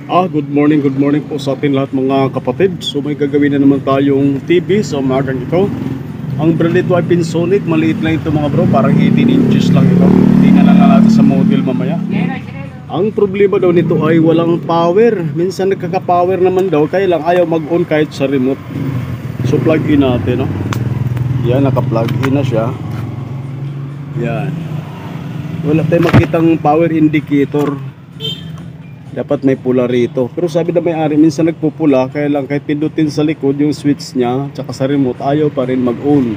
Good morning po sa atin lahat mga kapatid. So may gagawin na naman tayong TV sa umagang ito. Ang brand nito ay Pinsonic, maliit lang ito mga bro, parang 18 inches lang ito. Tingnan lang natin sa model mamaya. Ang problema daw nito ay walang power. Minsan nagkaka-power naman daw, kaya lang ayaw mag-on kahit sa remote. So plug in natin, no? Yan, naka-plug in na siya. Yan. Wala tayong makitang power indicator. Dapat may pula rito. Pero sabi na may-ari, minsan nagpupula, kaya lang kahit pindutin sa likod yung switch niya, tsaka sa remote, ayaw pa rin mag-on.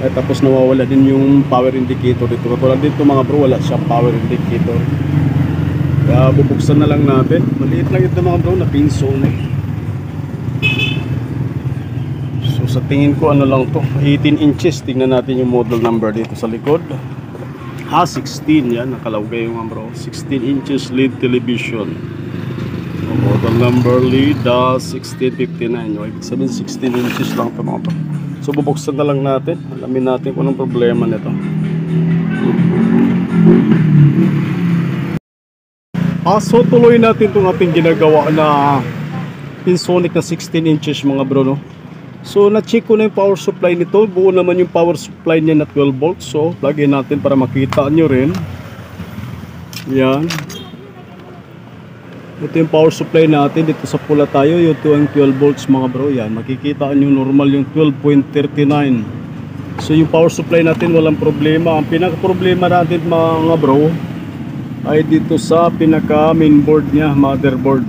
Kaya tapos nawawala din yung power indicator dito. Katulad dito mga bro, wala siyang power indicator. Kaya bubuksan na lang natin. Maliit lang ito mga bro, na Pinsonic. So sa tingin ko ano lang to, 18 inches. Tingnan natin yung model number dito sa likod. 16 yan, nakalagay yung bro, 16 inches LED television. Model number LED 1659. Ibig sabihin 16 inches lang ito mga bro. So bubuksan na lang natin, alamin natin kung anong problema nito. So tuloy natin itong ating ginagawa na Pinsonic na 16 inches mga bro, no? So na-check ko na yung power supply nito. Buo naman yung power supply niya na 12 volts. So plug in natin para makita nyo rin. Yan. Ito yung power supply natin. Dito sa pula tayo, ito ang 12 volts mga bro. Yan, makikita nyo normal yung 12.39. So yung power supply natin walang problema. Ang pinaka problema natin mga bro ay dito sa pinaka mainboard nya, motherboard.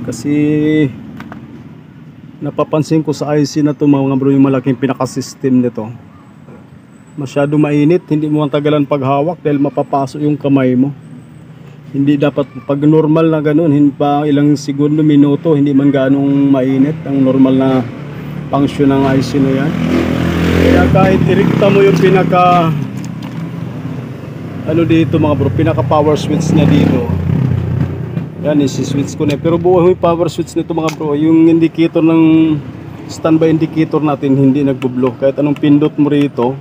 Kasi napapansin ko sa IC na ito mga bro, yung malaking pinaka-system nito. Masyado mainit, hindi mo matagalan paghawak dahil mapapasok yung kamay mo. Hindi dapat pag normal na ganun, hindi pa ilang segundo, minuto, hindi man ganong mainit ang normal na function ng IC na yan. Kaya kahit irikta mo yung pinaka dito mga bro, pinaka power switch niya dito. Yan, isi-switch ko na. Pero buo yung power switch nito mga bro. Yung indicator ng standby indicator natin hindi nagbo-blow. Kahit anong pindot mo rito,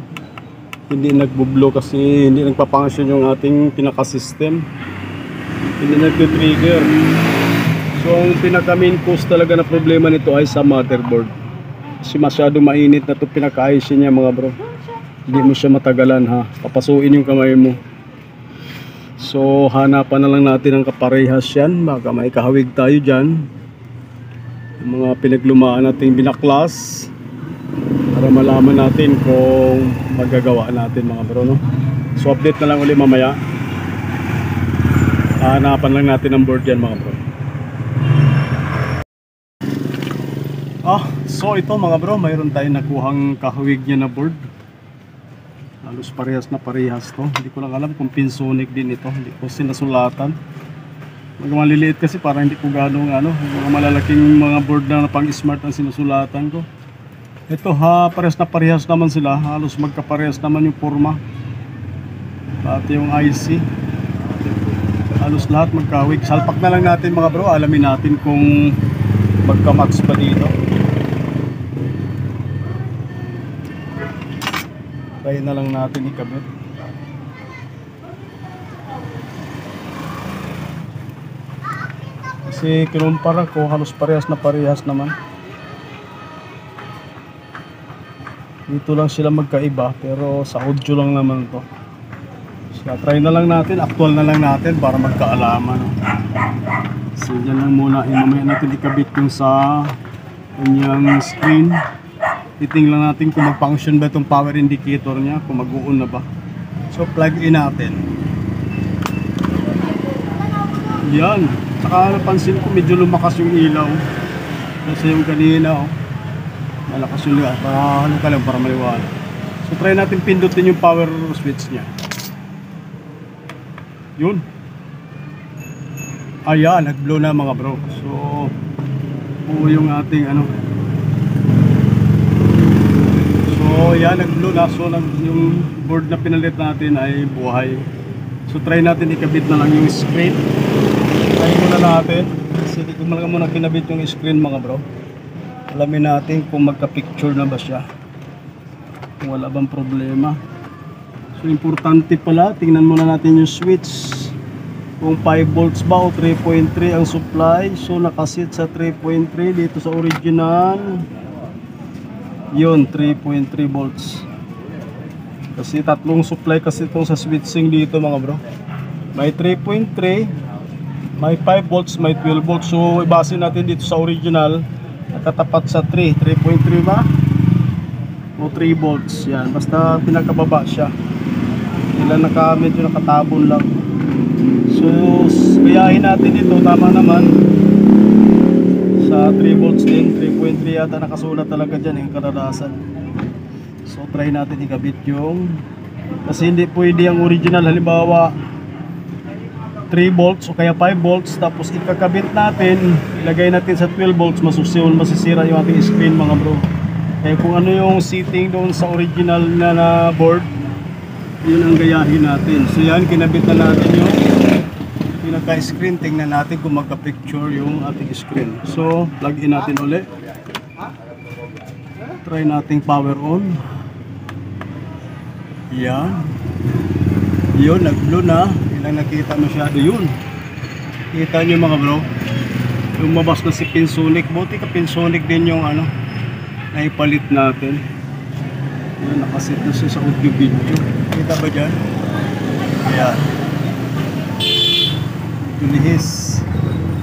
hindi nagbo-blow kasi hindi nagpa-function yung ating pinaka-system. Hindi nagto-trigger. So ang pinaka-main cause talaga na problema nito ay sa motherboard. Kasi masyado mainit na ito pinaka-IC niya mga bro. Hindi mo siya matagalan ha. Papasuin yung kamay mo. So hanapan na lang natin ang kaparehas yan. Baka may kahawig tayo dyan. Yung mga pinaglumaan natin binaklas para malaman natin kung magagawa natin mga bro, no? So update na lang ulit mamaya. Hanapan lang natin ang board yan mga bro. So ito mga bro, mayroon tayong nakuhang kahawig niya na board. Halos parehas na parehas to. Hindi ko lang alam kung Pinsonic din ito. Hindi ko sinasulatan. Mga maliliit kasi parang hindi ko ganong mga malalaking mga board na pang smart ang sinusulatan ko. Ito parehas naman sila. Halos magkaparehas naman yung forma. Pati yung IC. Halos lahat magkawig. Salpak na lang natin mga bro. Alamin natin kung magka-match pa dito. Try na lang natin ikabit. Kasi kinumpara ko, halos parehas na parehas naman. Dito lang sila magkaiba, pero sa audio lang naman to. So try na lang natin, actual na lang natin para magkaalaman. So yan lang muna, mamaya natin ikabit yung sa kanyang screen. Titingnan natin kung mag-function ba itong power indicator niya, kung mag-uun na ba. So plug in natin. Yan. Saka napansin ko medyo lumakas yung ilaw. Kasi yung kanina malakas yung ilaw. Para maliwanag. So try natin pindutin yung power switch niya. Yun. Ayan, nag-blow na mga bro. So buo yung ating So yan, nag-blow na. So yung board na pinalit natin ay buhay. So try natin ikabit na lang yung screen. Try muna natin. Kasi di ko muna kinabit yung screen mga bro. Alamin natin kung magka-picture na ba siya. Kung wala bang problema. So importante pala, tingnan muna natin yung switch. kung 5 volts ba o 3.3 ang supply. So nakasit sa 3.3 dito sa original. Yun, 3.3 volts. Kasi tatlong supply kasi itong sa switching dito mga bro. May 3.3, may 5 volts, may 12 volts. So ibase natin dito sa original, nakatapat sa 3.3 ba? O 3 volts. Yan, basta pinakababa siya. Medyo nakatabon lang. So gayahin natin ito, tama naman. Sa 3 volts din, 3.3 yata nakasulat talaga dyan yung kadalasan. So try natin ikabit yung, kasi hindi pwede ang original, halimbawa 3 volts o kaya 5 volts, tapos ikakabit natin, ilagay natin sa 12 volts, masisira yung ating screen mga bro. Kaya kung ano yung setting doon sa original na board, yun ang gayahin natin. So yan, kinabit na natin yung pinaka-screen. Tingnan natin kung magka-picture yung ating screen. So plug in natin ulit. Try nating power on. Yan. Yun, nag-blue na. Ilang nakita masyado yun. Kita nyo mga bro, lumabas na si Pinsonic. Buti ka Pinsonic din yung ano naipalit natin. Yan, nakasit na siya sa audio video. Kita ba dyan? Ayan, tulihis.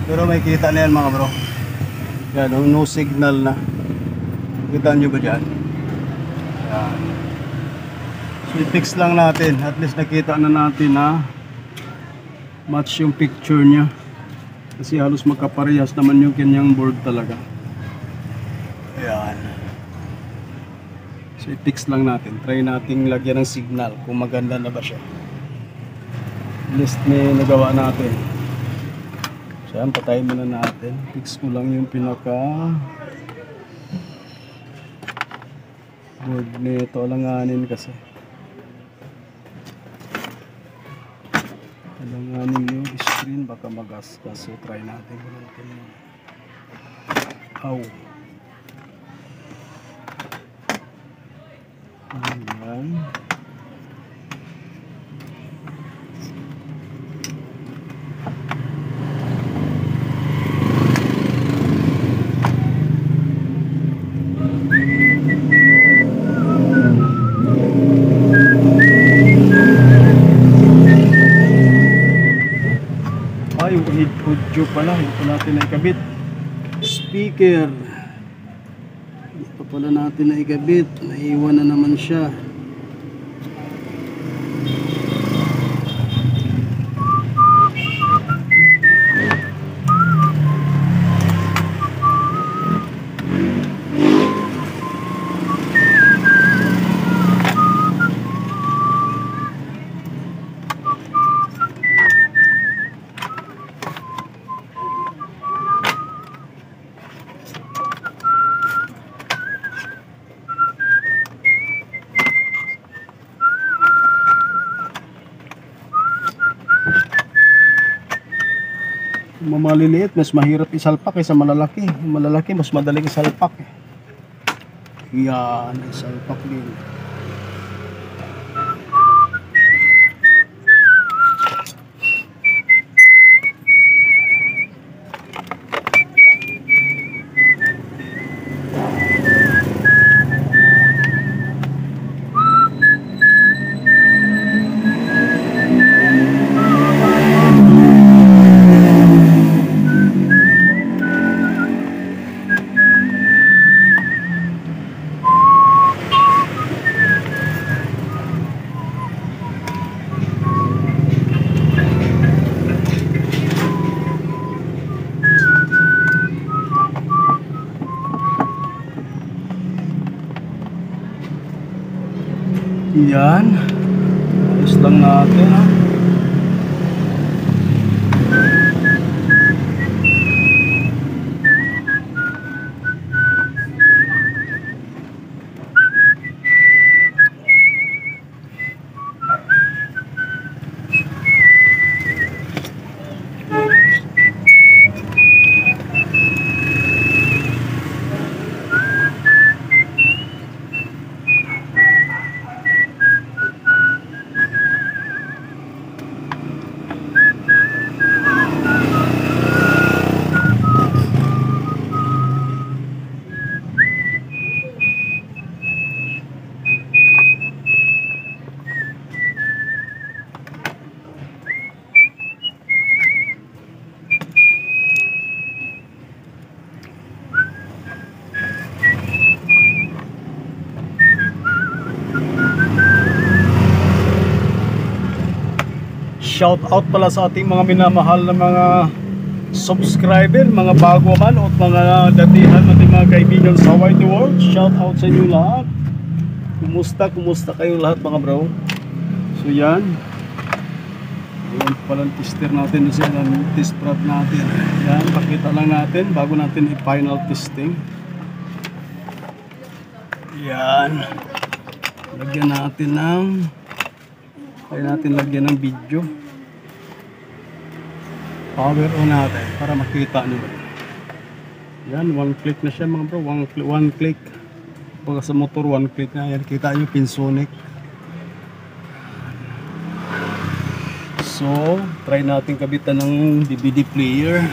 Pero may kita na yan mga bro. Yan, no signal na. Kita nyo ba dyan? Ayan. So i-fix lang natin. At least nakita na natin na match yung picture nya. Kasi halos magkaparehas naman yung kanyang board talaga. Ayan. So i-fix lang natin. Try nating lagyan ng signal kung maganda na ba siya. List may nagawa natin. So yan, patayin muna natin. Fix ko lang yung pinaka board nito. Alanganin kasi. Alanganin yung screen. Baka magasgas. So try natin. Ow. Ayan. Ay, audio pala. Hindi pa natin naikabit. Speaker. Hindi pa pala natin naikabit. Naiwan na naman siya. Maliliit, mas mahirap isalpak kaysa malalaki. Malalaki, mas madaling isalpak. Yan, isalpak din. Yan, ayos lang natin ha. shout out pala sa ating mga minamahal na mga subscriber, mga bago man o mga datihan nating mga kaibigan sa wide world. Shout out sa inyo lahat. Kumusta kayong lahat mga bro? So yan. Ayan palang tester natin siya, test prod natin. Yan, pakita lang natin bago natin i-final testing. Yan. Lagyan natin ng video. Power on natin para makita nyo. Yan, one click na siya mga bro. One click. Pagka sa motor, one click na. Yan, kita nyo, Pinsonic. So, try natin kabitan ng DVD player.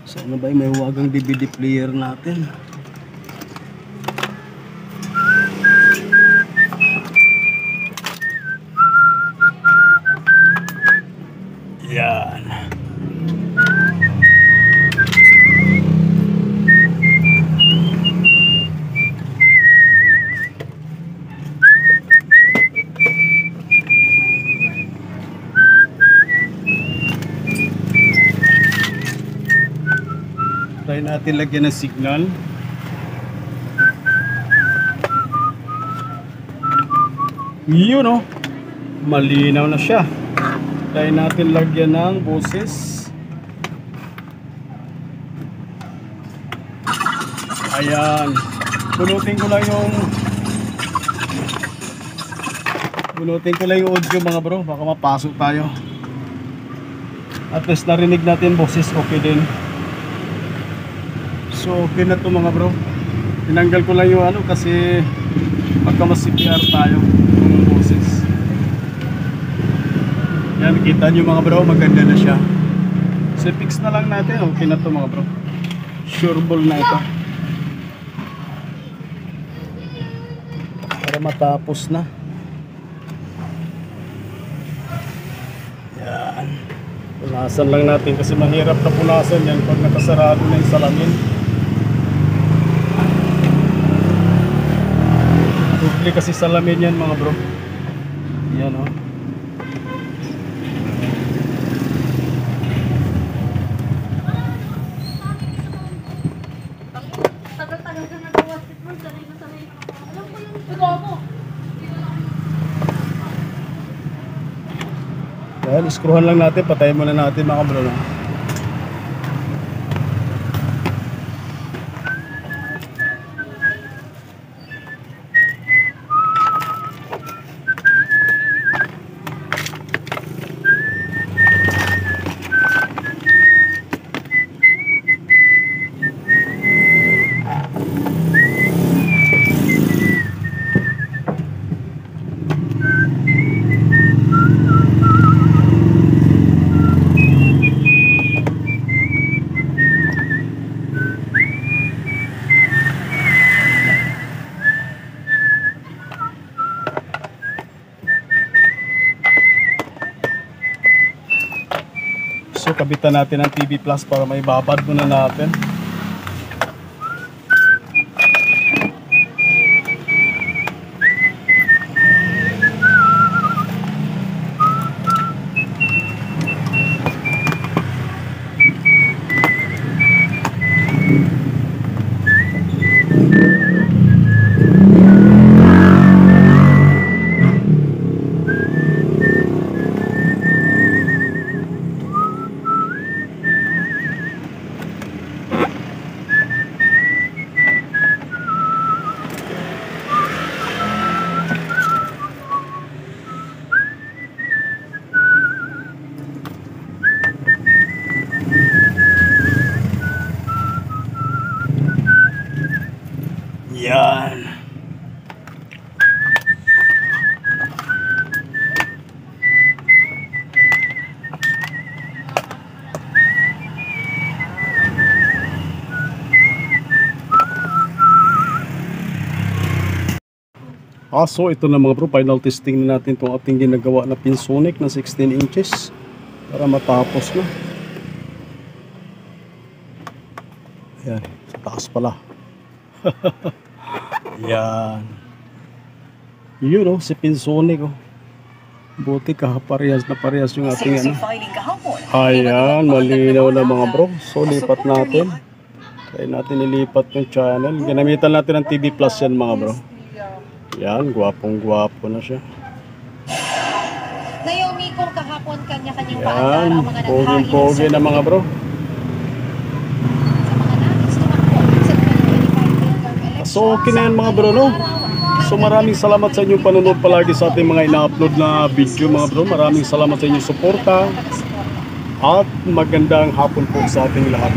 So, ano ba yung may huwagang DVD player natin? Yan. Try natin lagyan ng signal. Yun o. Malinaw na siya. Try natin lagyan ng boses. Ayan. Bunutin ko lang yung audio mga bro. Baka mapasok tayo. At least narinig natin boses. Okay din. So okay na to mga bro. Tinanggal ko lang yung ano kasi pagka mas CPR tayo yung boses. Yan, kita nyo mga bro, maganda na siya. So fix na lang natin. Okay na to mga bro. Sure ball na ito. Para matapos na. Yan. Punasan lang natin kasi mahirap na punasan yan pag nakasarado na yung salamin. Dupli kasi salamin yan mga bro. Yan o. Tagal-tagal ka nagawa mo, sanay na sanay. Alam ko yung ito ako. Yan, screwhan lang natin, patayin muna natin mga bro. So kabitan natin ang TV Plus para may babad muna natin. Yan. So ito na mga bro, final testing na natin itong ating ginagawa na Pinsonic na 16 inches para matapos na. Ayan, sa taas pala. Yan. Yun o, si Pinsonic o. Buti parehas na parehas yung ating ano. Filing kahapon. Ayan, malinaw na mga bro. So lipat natin. Try natin ilipat yung channel. Ginamitan natin ng TV Plus yan mga bro. Yan, gwapong gwapo na siya. Naomi kung kahapon kanya-kanyang Yan, paandar ang mga poging-pogi na mga bro. sa mga nais tumakbo sa 2025 So okay na yan mga bro, no? So maraming salamat sa inyong panonood palagi sa ating mga ina-upload na video mga bro. Maraming salamat sa inyong suporta. At magandang hapon po sa ating lahat.